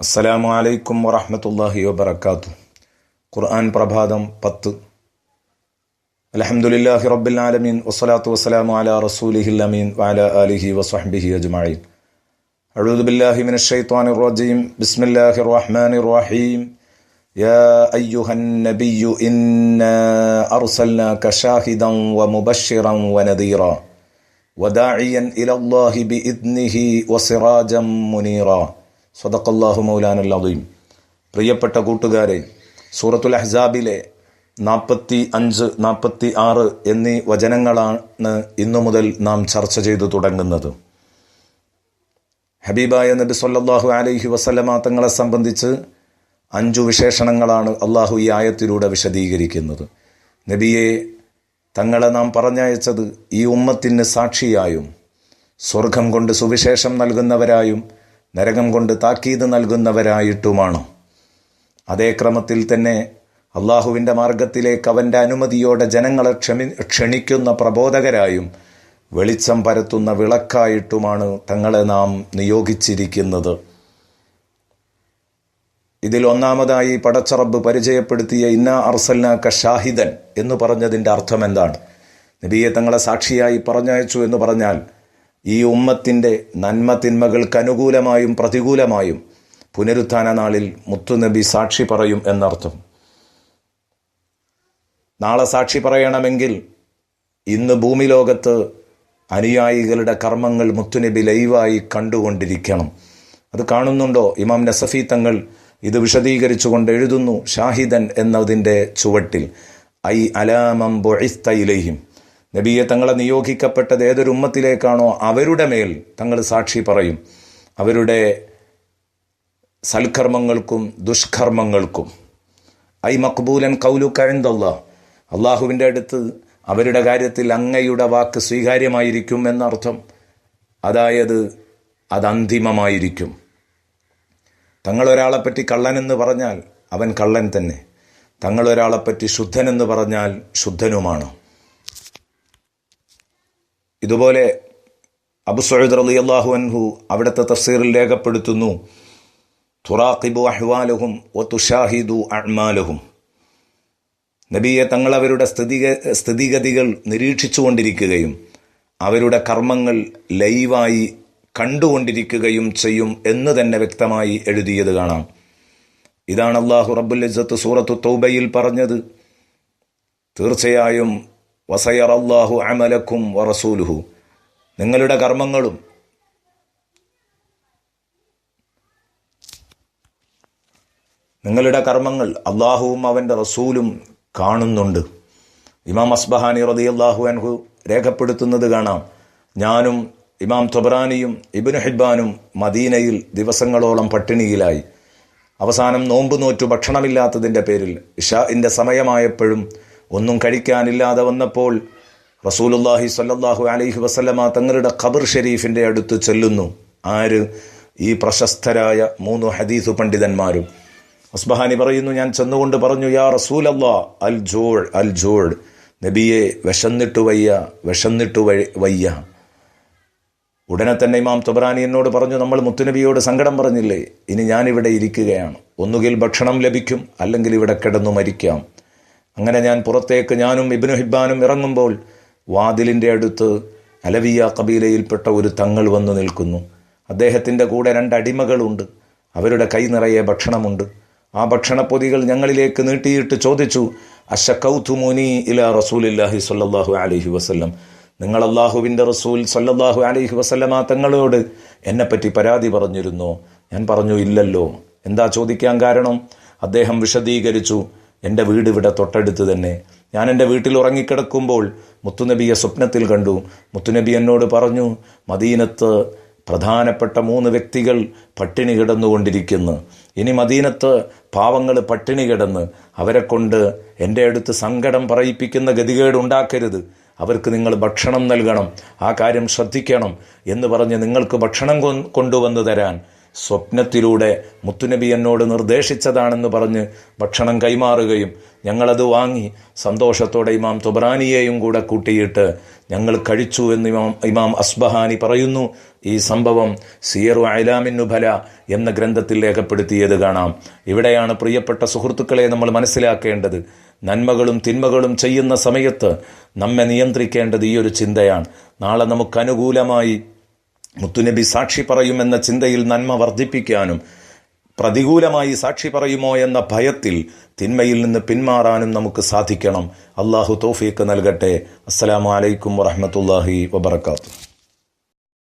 അസ്സലാമു അലൈക്കും വറഹ്മത്തുള്ളാഹി വബറകാതുഹു. ഖുർആൻ പ്രഭാതം 10. അൽഹംദുലില്ലാഹി റബ്ബിൽ ആലമീൻ വസ്സലാത്തു വസ്സലാമു അലാ റസൂലിഹിൽ അമീൻ വഅലാ ആലിഹി വസ്വഹ്ബിഹി അജ്മഈൻ. അഊദു ബില്ലാഹി മിനശ് ശൈത്വാനിർ റജീം. ബിസ്മില്ലാഹിർ റഹ്മാനിർ റഹീം. യാ അയ്യുഹൻ നബിയ്യു ഇന്നാ അർസൽനാക ഷാഹിദൻ വമുബശ്ശിറൻ വനദീറാ വദാഇയൻ ഇലല്ലാഹി ബിഇദ്നിഹി വസിറാജൻ മുനീറാ. സദഖല്ലാഹു മൗലാനൽ അദീം. പ്രിയപ്പെട്ട കൂട്ടുകാരെ, സൂറത്തുൽ അഹ്സാബിലെ 45, 46 എന്നീ വചനങ്ങളാണ് ഇന്നു മുതൽ നാം ചർച്ച ചെയ്തു തുടങ്ങുന്നത്. ഹബീബായ നബി സല്ലല്ലാഹു അലൈഹി വസല്ലമ തങ്ങളെ സംബന്ധിച്ച് 5 വിശേഷണങ്ങളാണ് അള്ളാഹു ഈ ആയത്തിലൂടെ വിശദീകരിക്കുന്നത്. നബിയെ തങ്ങളെ നാം പറഞ്ഞയച്ചത് ഈ ഉമ്മത്തിന് സാക്ഷിയായും സ്വർഗം കൊണ്ട് സുവിശേഷം നൽകുന്നവരായും നരകം കൊണ്ട് താക്കീത് നൽകുന്നവരായിട്ടുമാണ്. അതേ ക്രമത്തിൽ തന്നെ അള്ളാഹുവിൻ്റെ മാർഗത്തിലേക്ക് അവൻ്റെ അനുമതിയോടെ ജനങ്ങളെ ക്ഷണിക്കുന്ന പ്രബോധകരായും വെളിച്ചം പരത്തുന്ന വിളക്കായിട്ടുമാണ് തങ്ങളെ നാം നിയോഗിച്ചിരിക്കുന്നത്. ഇതിൽ ഒന്നാമതായി പടച്ചറബ് പരിചയപ്പെടുത്തിയ ഇന്നാ അർസൽനാക ഷാഹിദൻ എന്ന് പറഞ്ഞതിൻ്റെ അർത്ഥം എന്താണ്? നബിയെ തങ്ങളെ സാക്ഷിയായി പറഞ്ഞയച്ചു എന്ന് പറഞ്ഞാൽ ഈ ഉമ്മത്തിൻ്റെ നന്മ തിന്മകൾക്ക് അനുകൂലമായും പ്രതികൂലമായും പുനരുത്ഥാന നാളിൽ മുത്തുനബി സാക്ഷി പറയും എന്നർത്ഥം. നാളെ സാക്ഷി പറയണമെങ്കിൽ ഇന്ന് ഭൂമി ലോകത്ത് അനുയായികളുടെ കർമ്മങ്ങൾ മുത്തുനബി ലൈവായി കണ്ടുകൊണ്ടിരിക്കണം. അത് കാണുന്നുണ്ടോ? ഇമാം നസഫി തങ്ങൾ ഇത് വിശദീകരിച്ചുകൊണ്ട് എഴുതുന്നു, ഷാഹിദൻ എന്നതിൻ്റെ ചുവട്ടിൽ ഐ അലാമം ബുഇസ്ത ഇലൈഹിം. നബിയെ തങ്ങളെ നിയോഗിക്കപ്പെട്ടത് ഏതൊരു ഉമ്മത്തിലേക്കാണോ അവരുടെ മേൽ തങ്ങൾ സാക്ഷി പറയും. അവരുടെ സൽക്കർമ്മങ്ങൾക്കും ദുഷ്കർമ്മങ്ങൾക്കും. ഐ മഖ്ബൂലൻ ഖൗലുക ഇൻദല്ലാഹ്. അള്ളാഹുവിൻ്റെ അടുത്ത് അവരുടെ കാര്യത്തിൽ അങ്ങയുടെ വാക്ക് സ്വീകാര്യമായിരിക്കും എന്നർത്ഥം. അതായത് അത് അന്തിമമായിരിക്കും. തങ്ങളൊരാളെപ്പറ്റി കള്ളനെന്ന് പറഞ്ഞാൽ അവൻ കള്ളൻ തന്നെ. തങ്ങളൊരാളെപ്പറ്റി ശുദ്ധനെന്ന് പറഞ്ഞാൽ ശുദ്ധനുമാണ്. ഇതുപോലെ അബു സഈദ് റളിയല്ലാഹു അൻഹു അവിടുത്തെ തഫ്സീറിൽ രേഖപ്പെടുത്തുന്നു, തുറാഖിബു അഹ്വാലഹും വതുഷാഹിദു അഅ്മാലഹും. നബിയെ തങ്ങൾ അവരുടെ സ്ഥിതിഗതികൾ നിരീക്ഷിച്ചുകൊണ്ടിരിക്കുകയും അവരുടെ കർമ്മങ്ങൾ ലൈവായി കണ്ടുകൊണ്ടിരിക്കുകയും ചെയ്യും എന്ന് തന്നെ വ്യക്തമായി എഴുതിയത് കാണാം. ഇതാണ് അല്ലാഹു റബ്ബുൽ ഇസ്സത്ത് സൂറത്തു തൗബയിൽ പറഞ്ഞത്, തീർച്ചയായും വസയറല്ലാഹു അമലക്കും വറസൂലുഹു. നിങ്ങളുടെ കർമ്മങ്ങളും നിങ്ങളുടെ കർമ്മങ്ങൾ അള്ളാഹുവും അവൻ്റെ റസൂലും കാണുന്നുണ്ട്. ഇമാം അസ്ബഹാനി റളിയല്ലാഹു അൻഹു രേഖപ്പെടുത്തുന്നത് കാണാം, ഞാനും ഇമാം ത്വബറാനിയും ഇബ്നു ഹിബ്ബാനും മദീനയിൽ ദിവസങ്ങളോളം പട്ടിണിയിലായി. അവസാനം നോമ്പ് നോറ്റു ഭക്ഷണമില്ലാത്തതിൻ്റെ പേരിൽ ഇശാഇൻ്റെ സമയമായപ്പോഴും ഒന്നും കഴിക്കാനില്ലാതെ വന്നപ്പോൾ റസൂലുള്ളാഹി സ്വല്ലല്ലാഹു അലൈഹി വസല്ലമ തങ്ങളുടെ ഖബർ ഷരീഫിൻ്റെ അടുത്ത് ചെല്ലുന്നു. ആര്? ഈ പ്രശസ്തരായ 3 ഹദീസ് പണ്ഡിതന്മാരും. അസ്ബഹാനി പറയുന്നു, ഞാൻ ചെന്നുകൊണ്ട് പറഞ്ഞു, യാ റസൂലല്ലാഹ് അൽ ജൂഅ് അൽ ജൂഅ്. നബിയെ വിശന്നിട്ടു വയ്യ. ഉടനെ തന്നെ ഇമാം ത്വബറാനി എന്നോട് പറഞ്ഞു, നമ്മൾ മുത്തുനബിയോട് സങ്കടം പറഞ്ഞില്ലേ, ഇനി ഞാനിവിടെ ഇരിക്കുകയാണ്. ഒന്നുകിൽ ഭക്ഷണം ലഭിക്കും, അല്ലെങ്കിൽ ഇവിടെ കിടന്നു മരിക്കാം. അങ്ങനെ ഞാൻ പുറത്തേക്ക് ഞാനും ഇബ്നു ഹിബ്ബാനും ഇറങ്ങുമ്പോൾ വാതിലിൻ്റെ അടുത്ത് അലവിയ കബീലയിൽപ്പെട്ട ഒരു തങ്ങൾ വന്നു നിൽക്കുന്നു. അദ്ദേഹത്തിൻ്റെ കൂടെ 2 അടിമകളുണ്ട്. അവരുടെ കൈ നിറയെ ഭക്ഷണമുണ്ട്. ആ ഭക്ഷണപ്പൊതികൾ ഞങ്ങളിലേക്ക് നീട്ടിയിട്ട് ചോദിച്ചു, അശക്കൗതുമുനി ഇലാ റസൂലില്ലാഹി സ്വല്ലല്ലാഹു അലൈഹി വസല്ലം. നിങ്ങൾ അള്ളാഹുവിൻ്റെ റസൂൽ സ്വല്ലല്ലാഹു അലൈഹി വസല്ലമ തങ്ങളോട് എന്നെപ്പറ്റി പരാതി പറഞ്ഞിരുന്നോ? ഞാൻ പറഞ്ഞു, ഇല്ലല്ലോ. എന്താ ചോദിക്കാൻ കാരണം? അദ്ദേഹം വിശദീകരിച്ചു, എൻ്റെ വീട് ഇവിടെ തൊട്ടടുത്ത് തന്നെ. ഞാൻ എൻ്റെ വീട്ടിൽ ഉറങ്ങിക്കിടക്കുമ്പോൾ മുത്തുനബിയെ സ്വപ്നത്തിൽ കണ്ടു. മുത്തുനബി എന്നോട് പറഞ്ഞു, മദീനത്ത് പ്രധാനപ്പെട്ട 3 വ്യക്തികൾ പട്ടിണി കിടന്നുകൊണ്ടിരിക്കുന്നു. ഇനി മദീനത്ത് പാവങ്ങൾ പട്ടിണി കിടന്ന് അവരെ കൊണ്ട് എൻ്റെ അടുത്ത് സങ്കടം പറയിപ്പിക്കുന്ന ഗതികേടുണ്ടാക്കരുത്. അവർക്ക് നിങ്ങൾ ഭക്ഷണം നൽകണം, ആ കാര്യം ശ്രദ്ധിക്കണം എന്ന് പറഞ്ഞ് നിങ്ങൾക്ക് ഭക്ഷണം കൊണ്ടുവന്നു തരാൻ സ്വപ്നത്തിലൂടെ മുത്തുനബി എന്നോട് നിർദ്ദേശിച്ചതാണെന്ന് പറഞ്ഞ് ഭക്ഷണം കൈമാറുകയും ഞങ്ങളത് വാങ്ങി സന്തോഷത്തോടെ ഇമാം തൊബറാനിയെയും കൂടെ കൂട്ടിയിട്ട് ഞങ്ങൾ കഴിച്ചു എന്ന് ഇമാം അസ്ബഹാനി പറയുന്നു. ഈ സംഭവം സിയറു അലാമിൻ നുബല എന്ന ഗ്രന്ഥത്തിൽ രേഖപ്പെടുത്തിയത് കാണാം. ഇവിടെയാണ് പ്രിയപ്പെട്ട സുഹൃത്തുക്കളെ നമ്മൾ മനസ്സിലാക്കേണ്ടത്. നന്മകളും തിന്മകളും ചെയ്യുന്ന സമയത്ത് നമ്മെ നിയന്ത്രിക്കേണ്ടത് ഈ ഒരു ചിന്തയാണ്. നാളെ നമുക്ക് അനുകൂലമായി മുത്തുനബി സാക്ഷി പറയുമെന്ന ചിന്തയിൽ നന്മ വർദ്ധിപ്പിക്കാനും പ്രതികൂലമായി സാക്ഷി പറയുമോ എന്ന ഭയത്തിൽ തിന്മയിൽ നിന്ന് പിന്മാറാനും നമുക്ക് സാധിക്കണം. അള്ളാഹു തൗഫീഖ് നൽകട്ടെ. അസ്സലാമു അലൈക്കും വറഹ്മത്തുള്ളാഹി വബറകാതുഹു.